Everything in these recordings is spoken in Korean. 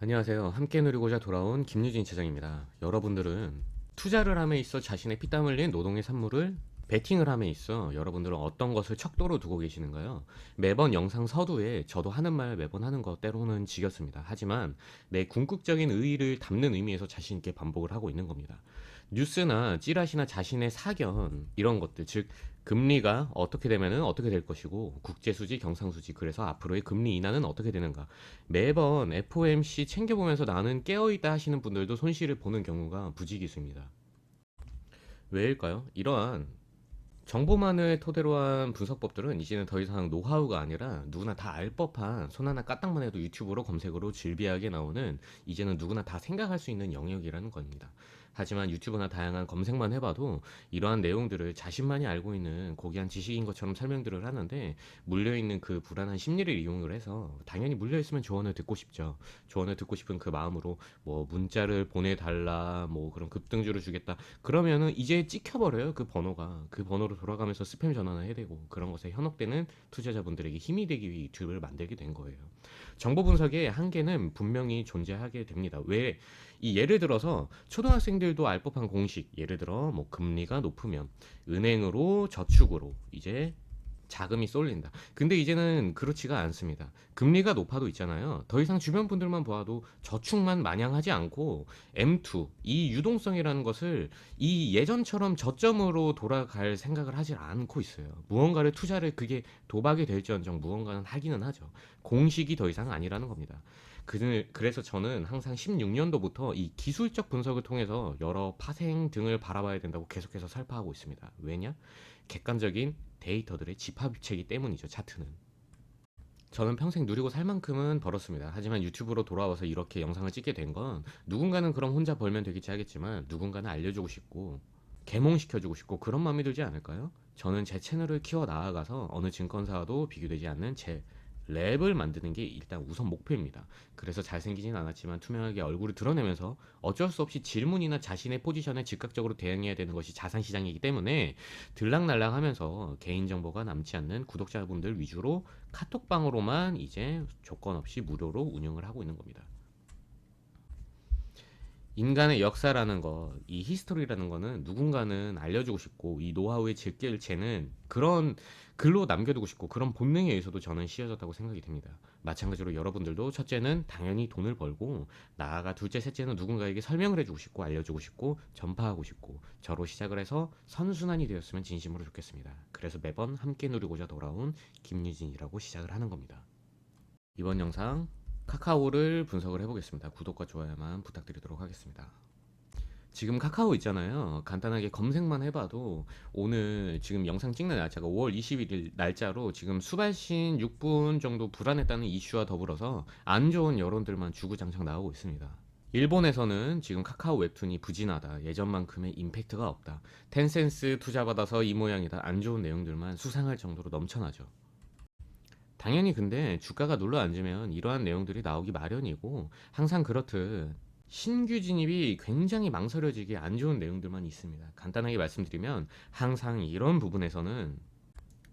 안녕하세요. 함께 누리고자 돌아온 김유진 차장입니다. 여러분들은 투자를 함에 있어 자신의 피땀 흘린 노동의 산물을 베팅을 함에 있어 여러분들은 어떤 것을 척도로 두고 계시는가요? 매번 영상 서두에 저도 하는 말 매번 하는 것 때로는 지겹습니다. 하지만 내 궁극적인 의의를 담는 의미에서 자신 있게 반복을 하고 있는 겁니다. 뉴스나 찌라시나 자신의 사견 이런 것들, 즉 금리가 어떻게 되면은 어떻게 될 것이고 국제수지 경상수지, 그래서 앞으로의 금리 인하는 어떻게 되는가, 매번 FOMC 챙겨보면서 나는 깨어있다 하시는 분들도 손실을 보는 경우가 부지기수입니다. 왜일까요? 이러한 정보만을 토대로 한 분석법들은 이제는 더 이상 노하우가 아니라 누구나 다 알 법한, 손 하나 까딱만 해도 유튜브로 검색으로 질비하게 나오는, 이제는 누구나 다 생각할 수 있는 영역이라는 겁니다. 하지만 유튜브나 다양한 검색만 해봐도 이러한 내용들을 자신만이 알고 있는 고귀한 지식인 것처럼 설명들을 하는데, 물려있는 그 불안한 심리를 이용을 해서 당연히 물려있으면 조언을 듣고 싶죠. 조언을 듣고 싶은 그 마음으로 뭐 문자를 보내달라, 뭐 그런 급등주를 주겠다, 그러면은 이제 찍혀버려요. 그 번호가 그 번호로 돌아가면서 스팸 전화나 해대고, 그런 것에 현혹되는 투자자분들에게 힘이 되기 위해 유튜브를 만들게 된 거예요. 정보 분석의 한계는 분명히 존재하게 됩니다. 왜? 이 예를 들어서 초등학생들도 알 법한 공식, 예를 들어 뭐 금리가 높으면 은행으로 저축으로 이제 자금이 쏠린다. 근데 이제는 그렇지가 않습니다. 금리가 높아도 있잖아요. 더 이상 주변 분들만 보아도 저축만 마냥 하지 않고 M2, 이 유동성이라는 것을 이 예전처럼 저점으로 돌아갈 생각을 하질 않고 있어요. 무언가를 투자를, 그게 도박이 될지언정 무언가는 하기는 하죠. 공식이 더 이상 아니라는 겁니다. 그래서 저는 항상 16년도부터 이 기술적 분석을 통해서 여러 파생 등을 바라봐야 된다고 계속해서 설파하고 있습니다. 왜냐? 객관적인 데이터들의 집합체이기 때문이죠. 차트는. 저는 평생 누리고 살 만큼은 벌었습니다. 하지만 유튜브로 돌아와서 이렇게 영상을 찍게 된 건, 누군가는 그럼 혼자 벌면 되겠지 하겠지만 누군가는 알려주고 싶고 계몽시켜주고 싶고 그런 마음이 들지 않을까요? 저는 제 채널을 키워 나아가서 어느 증권사와도 비교되지 않는 제 랩을 만드는 게 일단 우선 목표입니다. 그래서 잘생기진 않았지만 투명하게 얼굴을 드러내면서 어쩔 수 없이 질문이나 자신의 포지션에 즉각적으로 대응해야 되는 것이 자산시장이기 때문에 들락날락 하면서 개인정보가 남지 않는 구독자분들 위주로 카톡방으로만 이제 조건 없이 무료로 운영을 하고 있는 겁니다. 인간의 역사라는 거, 이 히스토리라는 거는 누군가는 알려주고 싶고, 이 노하우의 질길체는 그런 글로 남겨두고 싶고, 그런 본능에 의해서도 저는 씌워졌다고 생각이 됩니다. 마찬가지로 여러분들도 첫째는 당연히 돈을 벌고, 나아가 둘째, 셋째는 누군가에게 설명을 해주고 싶고, 알려주고 싶고, 전파하고 싶고, 저로 시작을 해서 선순환이 되었으면 진심으로 좋겠습니다. 그래서 매번 함께 누리고자 돌아온 김유진이라고 시작을 하는 겁니다. 이번 영상 카카오를 분석을 해보겠습니다. 구독과 좋아요만 부탁드리도록 하겠습니다. 지금 카카오 있잖아요. 간단하게 검색만 해봐도 오늘 지금 영상 찍는 날짜가 5월 21일 날짜로 지금 수발신 6분 정도 불안했다는 이슈와 더불어서 안 좋은 여론들만 주구장창 나오고 있습니다. 일본에서는 지금 카카오 웹툰이 부진하다, 예전만큼의 임팩트가 없다, 텐센스 투자받아서 이 모양이다, 안 좋은 내용들만 수상할 정도로 넘쳐나죠. 당연히 근데 주가가 눌러 앉으면 이러한 내용들이 나오기 마련이고, 항상 그렇듯 신규 진입이 굉장히 망설여지게 안 좋은 내용들만 있습니다. 간단하게 말씀드리면 항상 이런 부분에서는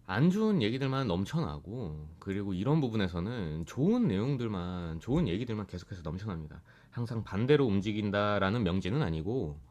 안 좋은 얘기들만 넘쳐나고, 그리고 이런 부분에서는 좋은 내용들만, 좋은 얘기들만 계속해서 넘쳐납니다. 항상 반대로 움직인다라는 명제는 아니고,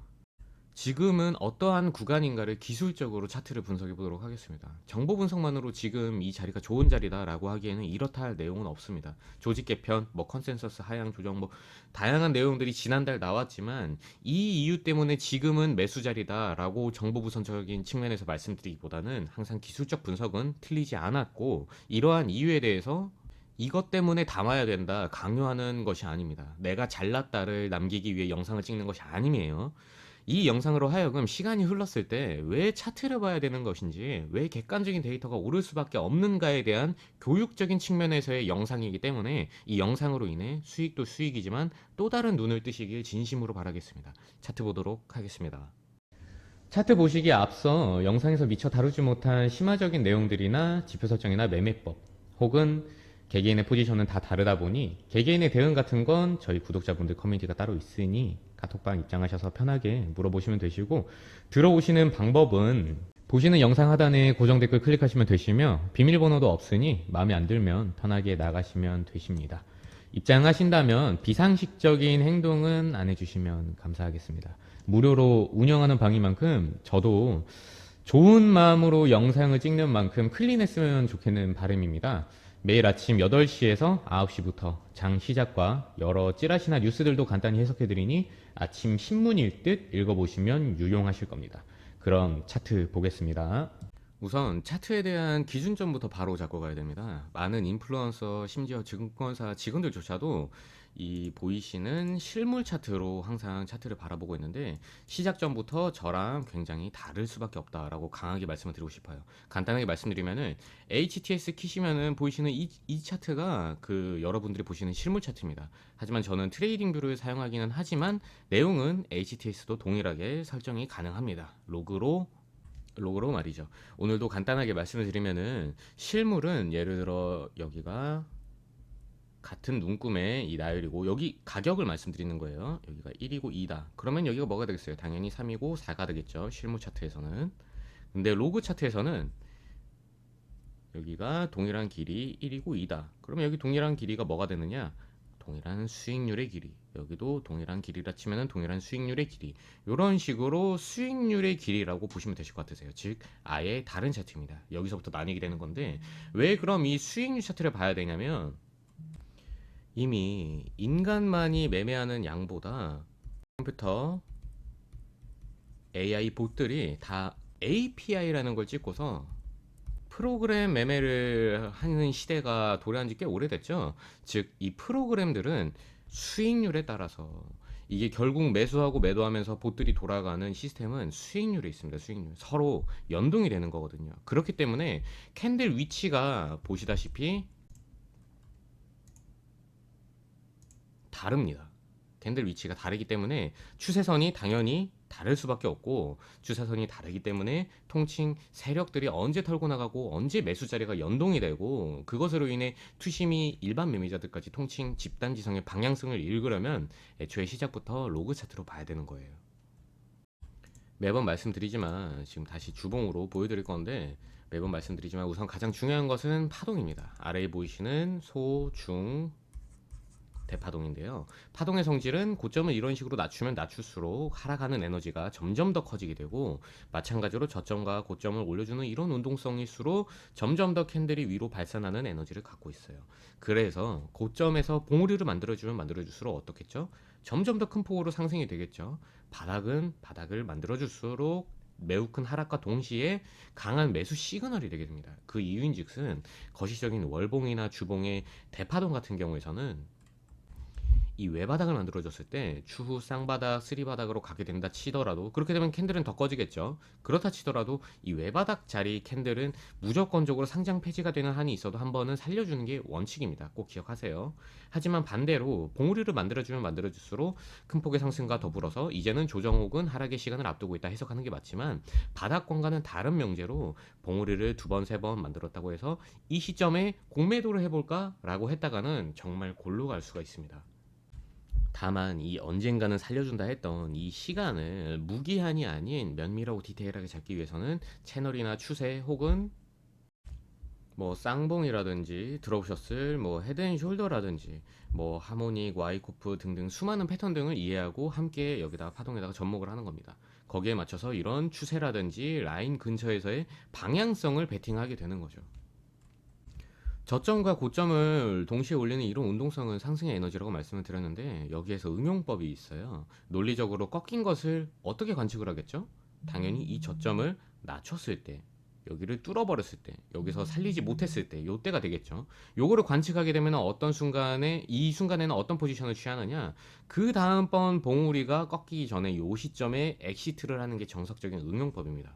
지금은 어떠한 구간인가를 기술적으로 차트를 분석해 보도록 하겠습니다. 정보 분석만으로 지금 이 자리가 좋은 자리다라고 하기에는 이렇다 할 내용은 없습니다. 조직 개편, 뭐 컨센서스 하향 조정, 뭐 다양한 내용들이 지난달 나왔지만 이 이유 때문에 지금은 매수 자리다라고 정보 분석적인 측면에서 말씀드리기보다는 항상 기술적 분석은 틀리지 않았고, 이러한 이유에 대해서 이것 때문에 담아야 된다 강요하는 것이 아닙니다. 내가 잘났다를 남기기 위해 영상을 찍는 것이 아니에요. 이 영상으로 하여금 시간이 흘렀을 때 왜 차트를 봐야 되는 것인지, 왜 객관적인 데이터가 오를 수밖에 없는가에 대한 교육적인 측면에서의 영상이기 때문에 이 영상으로 인해 수익도 수익이지만 또 다른 눈을 뜨시길 진심으로 바라겠습니다. 차트 보도록 하겠습니다. 차트 보시기에 앞서 영상에서 미처 다루지 못한 심화적인 내용들이나 지표 설정이나 매매법, 혹은 개개인의 포지션은 다 다르다 보니 개개인의 대응 같은 건 저희 구독자분들 커뮤니티가 따로 있으니 카톡방 입장하셔서 편하게 물어보시면 되시고, 들어오시는 방법은 보시는 영상 하단에 고정 댓글 클릭하시면 되시며, 비밀번호도 없으니 마음에 안 들면 편하게 나가시면 되십니다. 입장하신다면 비상식적인 행동은 안 해주시면 감사하겠습니다. 무료로 운영하는 방인 만큼 저도 좋은 마음으로 영상을 찍는 만큼 클린했으면 좋겠는 바람입니다. 매일 아침 8시에서 9시부터 장 시작과 여러 찌라시나 뉴스들도 간단히 해석해드리니 아침 신문 읽듯 읽어보시면 유용하실 겁니다. 그럼 차트 보겠습니다. 우선 차트에 대한 기준점부터 바로 잡고 가야 됩니다. 많은 인플루언서, 심지어 증권사 직원들조차도 이 보이시는 실물 차트로 항상 차트를 바라보고 있는데 시작점부터 저랑 굉장히 다를 수밖에 없다라고 강하게 말씀을 드리고 싶어요. 간단하게 말씀드리면은 HTS 키시면은 보이시는 이 차트가 그 여러분들이 보시는 실물 차트입니다. 하지만 저는 트레이딩 뷰를 사용하기는 하지만 내용은 HTS도 동일하게 설정이 가능합니다. 로그로 말이죠. 오늘도 간단하게 말씀을 드리면은 실물은 예를 들어 여기가 같은 눈금의 이 나열이고 여기 가격을 말씀드리는 거예요. 여기가 1이고 2다. 그러면 여기가 뭐가 되겠어요? 당연히 3이고 4가 되겠죠. 실물 차트에서는. 근데 로그 차트에서는 여기가 동일한 길이 1이고 2다. 그러면 여기 동일한 길이가 뭐가 되느냐? 동일한 수익률의 길이. 여기도 동일한 길이라 치면은 동일한 수익률의 길이. 이런 식으로 수익률의 길이라고 보시면 되실 것 같으세요. 즉 아예 다른 차트입니다. 여기서부터 나뉘게 되는 건데 왜 그럼 이 수익률 차트를 봐야 되냐면 이미 인간만이 매매하는 양보다 컴퓨터 AI 봇들이 다 API라는 걸 찍고서 프로그램 매매를 하는 시대가 도래한 지 꽤 오래됐죠. 즉, 이 프로그램들은 수익률에 따라서 이게 결국 매수하고 매도하면서 봇들이 돌아가는 시스템은 수익률에 있습니다. 수익률. 서로 연동이 되는 거거든요. 그렇기 때문에 캔들 위치가 보시다시피 다릅니다. 캔들 위치가 다르기 때문에 추세선이 당연히 다를 수밖에 없고 추세선이 다르기 때문에 통칭 세력들이 언제 털고 나가고 언제 매수 자리가 연동이 되고 그것으로 인해 투심이 일반 매매자들까지 통칭 집단지성의 방향성을 읽으려면 애초에 시작부터 로그 차트로 봐야 되는 거예요. 매번 말씀드리지만 지금 다시 주봉으로 보여드릴 건데 매번 말씀드리지만 우선 가장 중요한 것은 파동입니다. 아래에 보이시는 소, 중, 대파동인데요. 파동의 성질은 고점을 이런 식으로 낮추면 낮출수록 하락하는 에너지가 점점 더 커지게 되고 마찬가지로 저점과 고점을 올려주는 이런 운동성일수록 점점 더 캔들이 위로 발산하는 에너지를 갖고 있어요. 그래서 고점에서 봉우리를 만들어주면 만들어줄수록 어떻겠죠? 점점 더 큰 폭으로 상승이 되겠죠. 바닥은 바닥을 만들어줄수록 매우 큰 하락과 동시에 강한 매수 시그널이 되게 됩니다. 그 이유인즉슨 거시적인 월봉이나 주봉의 대파동 같은 경우에서는 이 외바닥을 만들어줬을 때 추후 쌍바닥, 쓰리바닥으로 가게 된다 치더라도 그렇게 되면 캔들은 더 꺼지겠죠. 그렇다 치더라도 이 외바닥 자리 캔들은 무조건적으로 상장 폐지가 되는 한이 있어도 한 번은 살려주는 게 원칙입니다. 꼭 기억하세요. 하지만 반대로 봉우리를 만들어주면 만들어줄수록 큰 폭의 상승과 더불어서 이제는 조정 혹은 하락의 시간을 앞두고 있다 해석하는 게 맞지만 바닥권과는 다른 명제로 봉우리를 두 번, 세 번 만들었다고 해서 이 시점에 공매도를 해볼까? 라고 했다가는 정말 골로 갈 수가 있습니다. 다만 이 언젠가는 살려준다 했던 이 시간을 무기한이 아닌 면밀하고 디테일하게 잡기 위해서는 채널이나 추세 혹은 뭐 쌍봉이라든지 들어오셨을 뭐 헤드앤숄더라든지 뭐 하모닉, 와이코프 등등 수많은 패턴 등을 이해하고 함께 여기다가 파동에다가 접목을 하는 겁니다. 거기에 맞춰서 이런 추세라든지 라인 근처에서의 방향성을 베팅하게 되는 거죠. 저점과 고점을 동시에 올리는 이런 운동성은 상승의 에너지라고 말씀을 드렸는데 여기에서 응용법이 있어요. 논리적으로 꺾인 것을 어떻게 관측을 하겠죠? 당연히 이 저점을 낮췄을 때 여기를 뚫어버렸을 때 여기서 살리지 못했을 때 요때가 되겠죠. 요거를 관측하게 되면 어떤 순간에 이 순간에는 어떤 포지션을 취하느냐 그 다음번 봉우리가 꺾이기 전에 요 시점에 엑시트를 하는 게 정석적인 응용법입니다.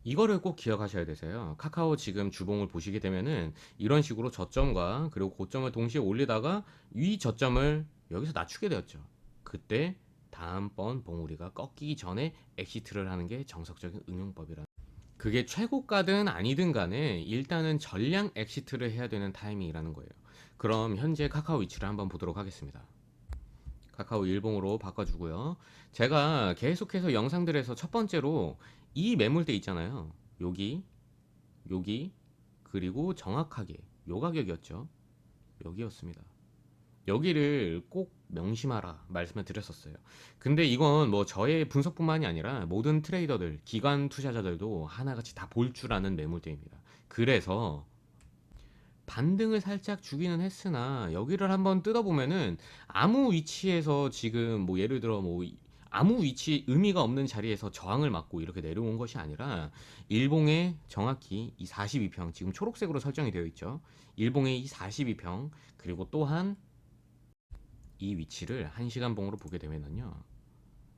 이거를 꼭 기억하셔야 되세요. 카카오 지금 주봉을 보시게 되면은 이런 식으로 저점과 그리고 고점을 동시에 올리다가 위 저점을 여기서 낮추게 되었죠. 그때 다음번 봉우리가 꺾이기 전에 엑시트를 하는 게 정석적인 응용법이라. 그게 최고가든 아니든 간에 일단은 전량 엑시트를 해야 되는 타이밍이라는 거예요. 그럼 현재 카카오 위치를 한번 보도록 하겠습니다. 카카오 일봉으로 바꿔주고요. 제가 계속해서 영상들에서 첫 번째로 이 매물대 있잖아요. 여기 그리고 정확하게 요 가격이었죠. 여기였습니다. 여기를 꼭 명심하라 말씀을 드렸었어요. 근데 이건 뭐 저의 분석뿐만이 아니라 모든 트레이더들, 기관 투자자들도 하나같이 다 볼 줄 아는 매물대입니다. 그래서 반등을 살짝 주기는 했으나 여기를 한번 뜯어보면은 아무 위치에서 지금 뭐 예를 들어 뭐 아무 위치 의미가 없는 자리에서 저항을 맞고 이렇게 내려온 것이 아니라 일봉에 정확히 이 42평 지금 초록색으로 설정이 되어 있죠. 일봉의 이 42평 그리고 또한 이 위치를 1시간 봉으로 보게 되면은요.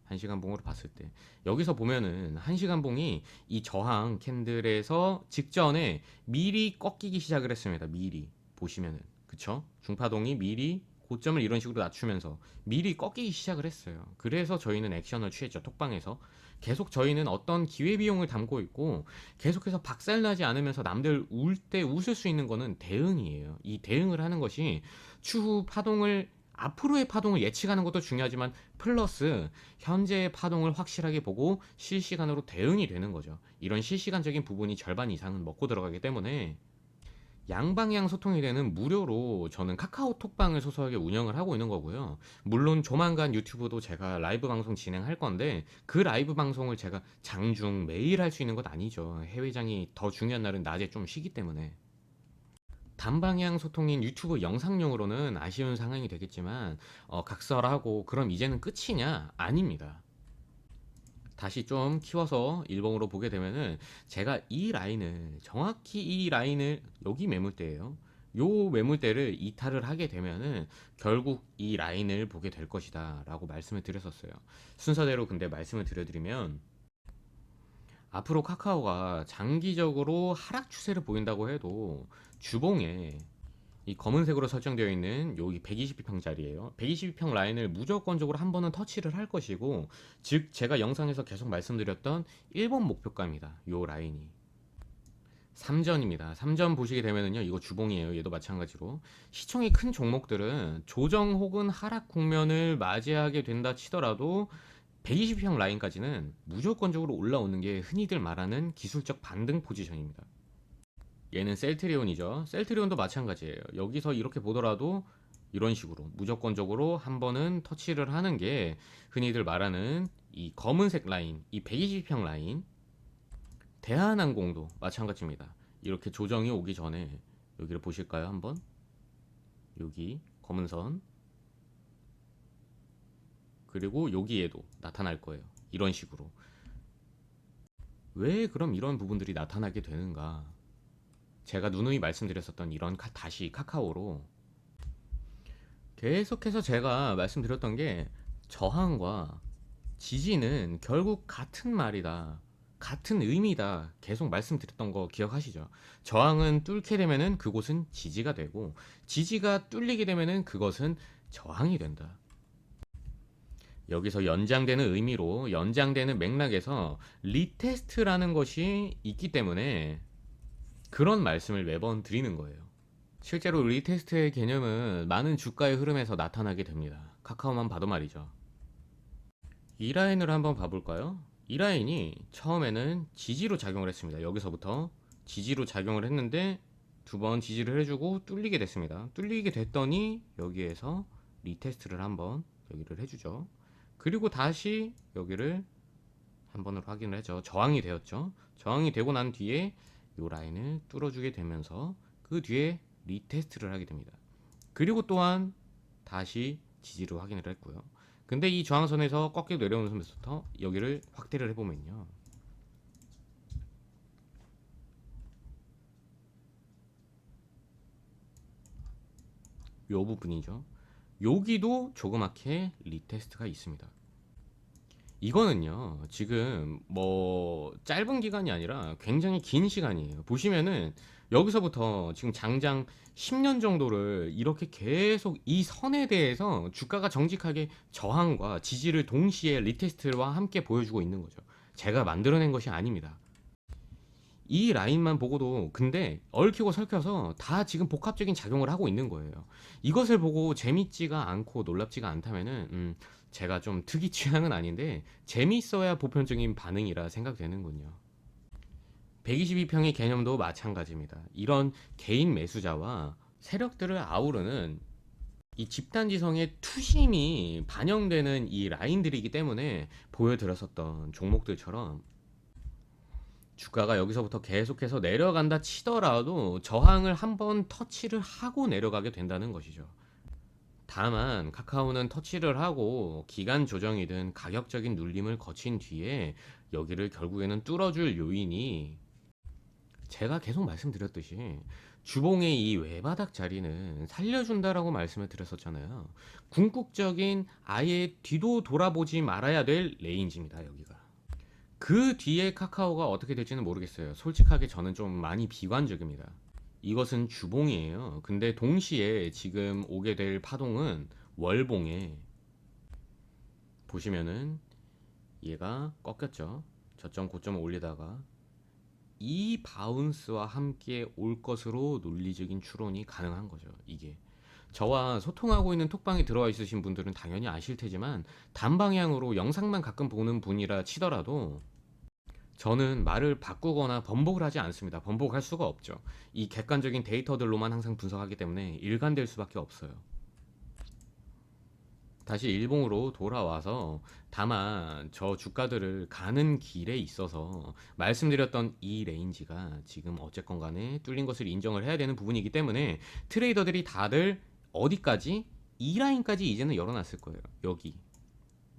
1시간 봉으로 봤을 때 여기서 보면은 1시간 봉이 이 저항 캔들에서 직전에 미리 꺾이기 시작을 했습니다. 미리 보시면은 그쵸? 중파동이 미리 고점을 이런 식으로 낮추면서 미리 꺾이기 시작을 했어요. 그래서 저희는 액션을 취했죠. 톡방에서 계속 저희는 어떤 기회비용을 담고 있고 계속해서 박살나지 않으면서 남들 울 때 웃을 수 있는 거는 대응이에요. 이 대응을 하는 것이 추후 파동을 앞으로의 파동을 예측하는 것도 중요하지만 플러스 현재의 파동을 확실하게 보고 실시간으로 대응이 되는 거죠. 이런 실시간적인 부분이 절반 이상은 먹고 들어가기 때문에 양방향 소통이 되는 무료로 저는 카카오톡방을 소소하게 운영을 하고 있는 거고요. 물론 조만간 유튜브도 제가 라이브 방송 진행할 건데 그 라이브 방송을 제가 장중 매일 할 수 있는 것 아니죠. 해외장이 더 중요한 날은 낮에 좀 쉬기 때문에. 단방향 소통인 유튜브 영상용으로는 아쉬운 상황이 되겠지만 각설하고 그럼 이제는 끝이냐? 아닙니다. 다시 좀 키워서 일봉으로 보게 되면은 제가 이 라인을 정확히 이 라인을 여기 매물대예요. 요 매물대를 이탈을 하게 되면은 결국 이 라인을 보게 될 것이다 라고 말씀을 드렸었어요. 순서대로 근데 말씀을 드려드리면 앞으로 카카오가 장기적으로 하락 추세를 보인다고 해도 주봉에 이 검은색으로 설정되어 있는 여기 120평짜리예요. 120평 라인을 무조건적으로 한 번은 터치를 할 것이고, 즉 제가 영상에서 계속 말씀드렸던 1번 목표가입니다. 요 라인이 3전입니다. 3전 보시게 되면은요, 이거 주봉이에요. 얘도 마찬가지로 시총이 큰 종목들은 조정 혹은 하락 국면을 맞이하게 된다 치더라도 120평 라인까지는 무조건적으로 올라오는 게 흔히들 말하는 기술적 반등 포지션입니다. 얘는 셀트리온이죠. 셀트리온도 마찬가지예요. 여기서 이렇게 보더라도 이런 식으로 무조건적으로 한 번은 터치를 하는 게 흔히들 말하는 이 검은색 라인, 이 120평 라인. 대한항공도 마찬가지입니다. 이렇게 조정이 오기 전에 여기를 보실까요? 한번 여기 검은 선 그리고 여기에도 나타날 거예요. 이런 식으로. 왜 그럼 이런 부분들이 나타나게 되는가? 제가 누누이 말씀드렸었던 이런 다시 카카오로 계속해서 제가 말씀드렸던 게 저항과 지지는 결국 같은 말이다. 같은 의미다. 계속 말씀드렸던 거 기억하시죠? 저항은 뚫게 되면은 그곳은 지지가 되고 지지가 뚫리게 되면은 그것은 저항이 된다. 여기서 연장되는 의미로 연장되는 맥락에서 리테스트라는 것이 있기 때문에 그런 말씀을 매번 드리는 거예요. 실제로 리테스트의 개념은 많은 주가의 흐름에서 나타나게 됩니다. 카카오만 봐도 말이죠. 이 라인을 한번 봐볼까요? 이 라인이 처음에는 지지로 작용을 했습니다. 여기서부터 지지로 작용을 했는데 두 번 지지를 해주고 뚫리게 됐습니다. 뚫리게 됐더니 여기에서 리테스트를 한번 여기를 해주죠. 그리고 다시 여기를 한 번으로 확인을 해죠. 저항이 되었죠. 저항이 되고 난 뒤에 이 라인을 뚫어주게 되면서 그 뒤에 리테스트를 하게 됩니다. 그리고 또한 다시 지지를 확인을 했고요. 근데 이 저항선에서 꺾여 내려오는 선부터 여기를 확대를 해보면요. 요 부분이죠. 여기도 조그맣게 리테스트가 있습니다. 이거는요, 지금 뭐 짧은 기간이 아니라 굉장히 긴 시간이에요. 보시면은 여기서부터 지금 장장 10년 정도를 이렇게 계속 이 선에 대해서 주가가 정직하게 저항과 지지를 동시에 리테스트와 함께 보여주고 있는 거죠. 제가 만들어낸 것이 아닙니다. 이 라인만 보고도 근데 얽히고 설켜서 다 지금 복합적인 작용을 하고 있는 거예요. 이것을 보고 재밌지가 않고 놀랍지가 않다면은 제가 좀 특이 취향은 아닌데 재밌어야 보편적인 반응이라 생각되는군요. 122평의 개념도 마찬가지입니다. 이런 개인 매수자와 세력들을 아우르는 이 집단지성의 투심이 반영되는 이 라인들이기 때문에 보여드렸었던 종목들처럼 주가가 여기서부터 계속해서 내려간다 치더라도 저항을 한번 터치를 하고 내려가게 된다는 것이죠. 다만 카카오는 터치를 하고 기간 조정이든 가격적인 눌림을 거친 뒤에 여기를 결국에는 뚫어줄 요인이 제가 계속 말씀드렸듯이 주봉의 이 외바닥 자리는 살려준다라고 말씀을 드렸었잖아요. 궁극적인 아예 뒤도 돌아보지 말아야 될 레인지입니다. 여기가. 그 뒤에 카카오가 어떻게 될지는 모르겠어요. 솔직하게 저는 좀 많이 비관적입니다. 이것은 주봉이에요. 근데 동시에 지금 오게 될 파동은 월봉에 보시면은 얘가 꺾였죠. 저점 고점을 올리다가 이 바운스와 함께 올 것으로 논리적인 추론이 가능한 거죠. 이게 저와 소통하고 있는 톡방에 들어와 있으신 분들은 당연히 아실 테지만 단방향으로 영상만 가끔 보는 분이라 치더라도 저는 말을 바꾸거나 번복을 하지 않습니다. 번복할 수가 없죠. 이 객관적인 데이터들로만 항상 분석하기 때문에 일관될 수밖에 없어요. 다시 일봉으로 돌아와서 다만 저 주가들을 가는 길에 있어서 말씀드렸던 이 레인지가 지금 어쨌건 간에 뚫린 것을 인정을 해야 되는 부분이기 때문에 트레이더들이 다들 어디까지? 이 라인까지 이제는 열어놨을 거예요.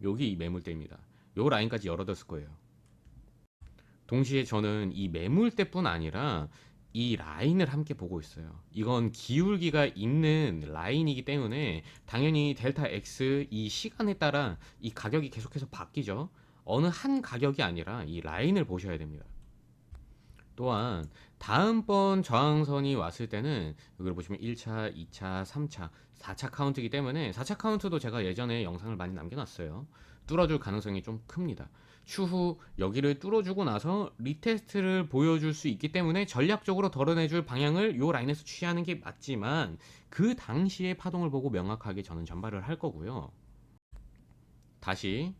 여기 매물대입니다. 요 라인까지 열어뒀을 거예요. 동시에 저는 이 매물대뿐 아니라 이 라인을 함께 보고 있어요. 이건 기울기가 있는 라인이기 때문에 당연히 델타 X 이 시간에 따라 이 가격이 계속해서 바뀌죠. 어느 한 가격이 아니라 이 라인을 보셔야 됩니다. 또한 다음번 저항선이 왔을 때는 여기를 보시면 1차, 2차, 3차, 4차 카운트이기 때문에 4차 카운트도 제가 예전에 영상을 많이 남겨놨어요. 뚫어줄 가능성이 좀 큽니다. 추후 여기를 뚫어주고 나서 리테스트를 보여줄 수 있기 때문에 전략적으로 덜어내줄 방향을 이 라인에서 취하는 게 맞지만 그 당시의 파동을 보고 명확하게 저는 전발을 할 거고요. 다시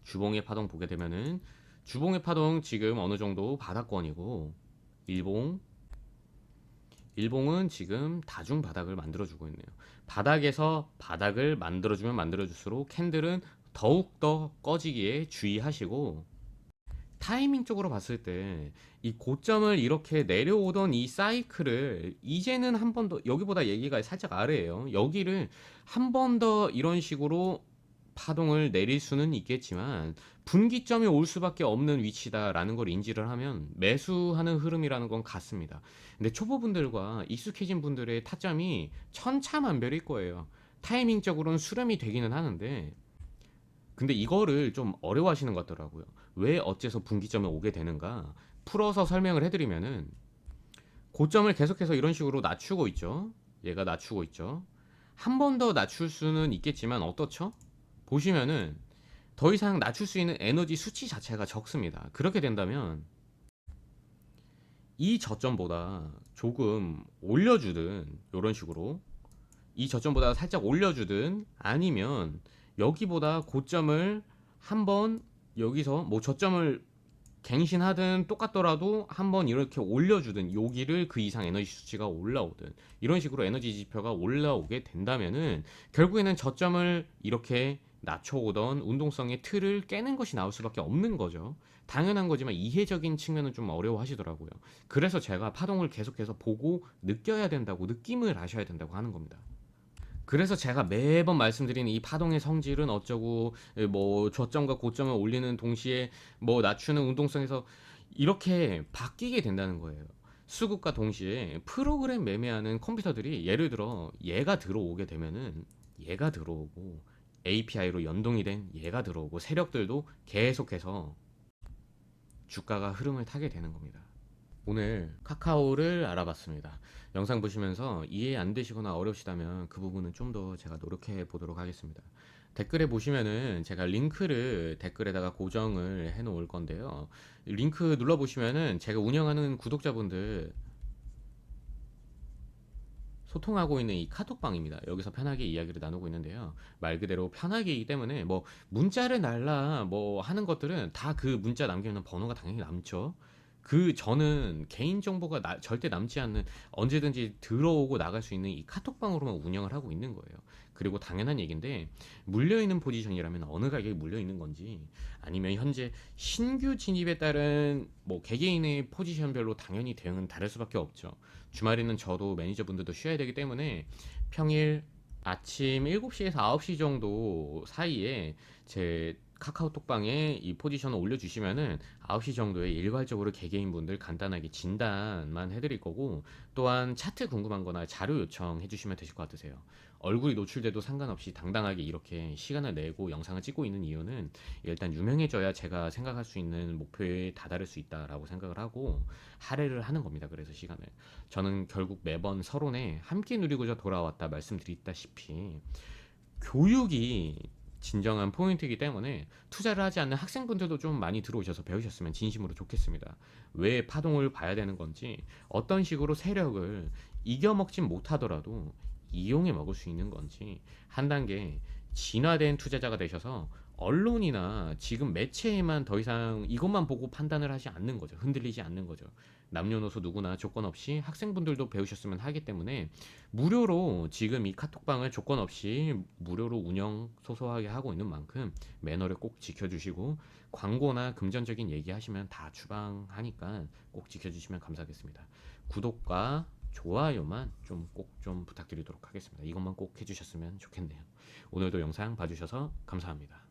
주봉의 파동 보게 되면은 주봉의 파동 지금 어느 정도 바닥권이고 일봉은 지금 다중 바닥을 만들어주고 있네요. 바닥에서 바닥을 만들어주면 만들어줄수록 캔들은 더욱더 꺼지기에 주의하시고 타이밍적으로 봤을 때 이 고점을 이렇게 내려오던 이 사이클을 이제는 한 번 더 여기보다 얘기가 살짝 아래에요. 여기를 한 번 더 이런 식으로 파동을 내릴 수는 있겠지만 분기점이 올 수밖에 없는 위치다라는 걸 인지를 하면 매수하는 흐름이라는 건 같습니다. 근데 초보분들과 익숙해진 분들의 타점이 천차만별일 거예요. 타이밍적으로는 수렴이 되기는 하는데 근데 이거를 좀 어려워하시는 것 같더라고요. 왜 어째서 분기점에 오게 되는가? 풀어서 설명을 해드리면은 고점을 계속해서 이런 식으로 낮추고 있죠. 얘가 낮추고 있죠. 한 번 더 낮출 수는 있겠지만 어떻죠? 보시면은 더 이상 낮출 수 있는 에너지 수치 자체가 적습니다. 그렇게 된다면 이 저점보다 조금 올려주든 이런 식으로 이 저점보다 살짝 올려주든 아니면 여기보다 고점을 한번 여기서 뭐 저점을 갱신하든 똑같더라도 한번 이렇게 올려주든 여기를 그 이상 에너지 수치가 올라오든 이런 식으로 에너지 지표가 올라오게 된다면은 결국에는 저점을 이렇게 낮춰오던 운동성의 틀을 깨는 것이 나올 수밖에 없는 거죠. 당연한 거지만 이해적인 측면은 좀 어려워하시더라고요. 그래서 제가 파동을 계속해서 보고 느껴야 된다고 느낌을 아셔야 된다고 하는 겁니다. 그래서 제가 매번 말씀드리는 이 파동의 성질은 어쩌고 뭐 저점과 고점을 올리는 동시에 뭐 낮추는 운동성에서 이렇게 바뀌게 된다는 거예요. 수급과 동시에 프로그램 매매하는 컴퓨터들이 예를 들어 얘가 들어오게 되면은 얘가 들어오고 API로 연동이 된 얘가 들어오고 세력들도 계속해서 주가가 흐름을 타게 되는 겁니다. 오늘 카카오를 알아봤습니다. 영상 보시면서 이해 안 되시거나 어려우시다면 그 부분은 좀 더 제가 노력해 보도록 하겠습니다. 댓글에 보시면은 제가 링크를 댓글에다가 고정을 해 놓을 건데요. 링크 눌러 보시면은 제가 운영하는 구독자분들 소통하고 있는 이 카톡방입니다. 여기서 편하게 이야기를 나누고 있는데요. 말 그대로 편하게이기 때문에 뭐 문자를 날라 뭐 하는 것들은 다 그 문자 남기는 번호가 당연히 남죠. 저는 개인정보가 절대 남지 않는, 언제든지 들어오고 나갈 수 있는 이 카톡방으로만 운영을 하고 있는 거예요. 그리고 당연한 얘기인데, 물려있는 포지션이라면 어느 가격에 물려있는 건지, 아니면 현재 신규 진입에 따른 뭐 개개인의 포지션별로 당연히 대응은 다를 수밖에 없죠. 주말에는 저도 매니저분들도 쉬어야 되기 때문에 평일 아침 7시에서 9시 정도 사이에 제 카카오톡방에 이 포지션을 올려주시면은 9시 정도에 일괄적으로 개개인분들 간단하게 진단만 해드릴 거고, 또한 차트 궁금한 거나 자료 요청해 주시면 되실 것 같으세요. 얼굴이 노출돼도 상관없이 당당하게 이렇게 시간을 내고 영상을 찍고 있는 이유는, 일단 유명해져야 제가 생각할 수 있는 목표에 다다를 수 있다라고 생각을 하고 할애를 하는 겁니다. 그래서 시간을 저는 결국 매번 서론에 함께 누리고자 돌아왔다 말씀드렸다시피, 교육이 진정한 포인트이기 때문에 투자를 하지 않는 학생분들도 좀 많이 들어오셔서 배우셨으면 진심으로 좋겠습니다. 왜 파동을 봐야 되는 건지, 어떤 식으로 세력을 이겨먹진 못하더라도 이용해 먹을 수 있는 건지, 한 단계 진화된 투자자가 되셔서 언론이나 지금 매체에만 더 이상 이것만 보고 판단을 하지 않는 거죠. 흔들리지 않는 거죠. 남녀노소 누구나 조건 없이 학생분들도 배우셨으면 하기 때문에, 무료로 지금 이 카톡방을 조건 없이 무료로 운영 소소하게 하고 있는 만큼 매너를 꼭 지켜주시고, 광고나 금전적인 얘기 하시면 다 추방하니까 꼭 지켜주시면 감사하겠습니다. 구독과 좋아요만 좀 꼭 좀 부탁드리도록 하겠습니다. 이것만 꼭 해주셨으면 좋겠네요. 오늘도 영상 봐주셔서 감사합니다.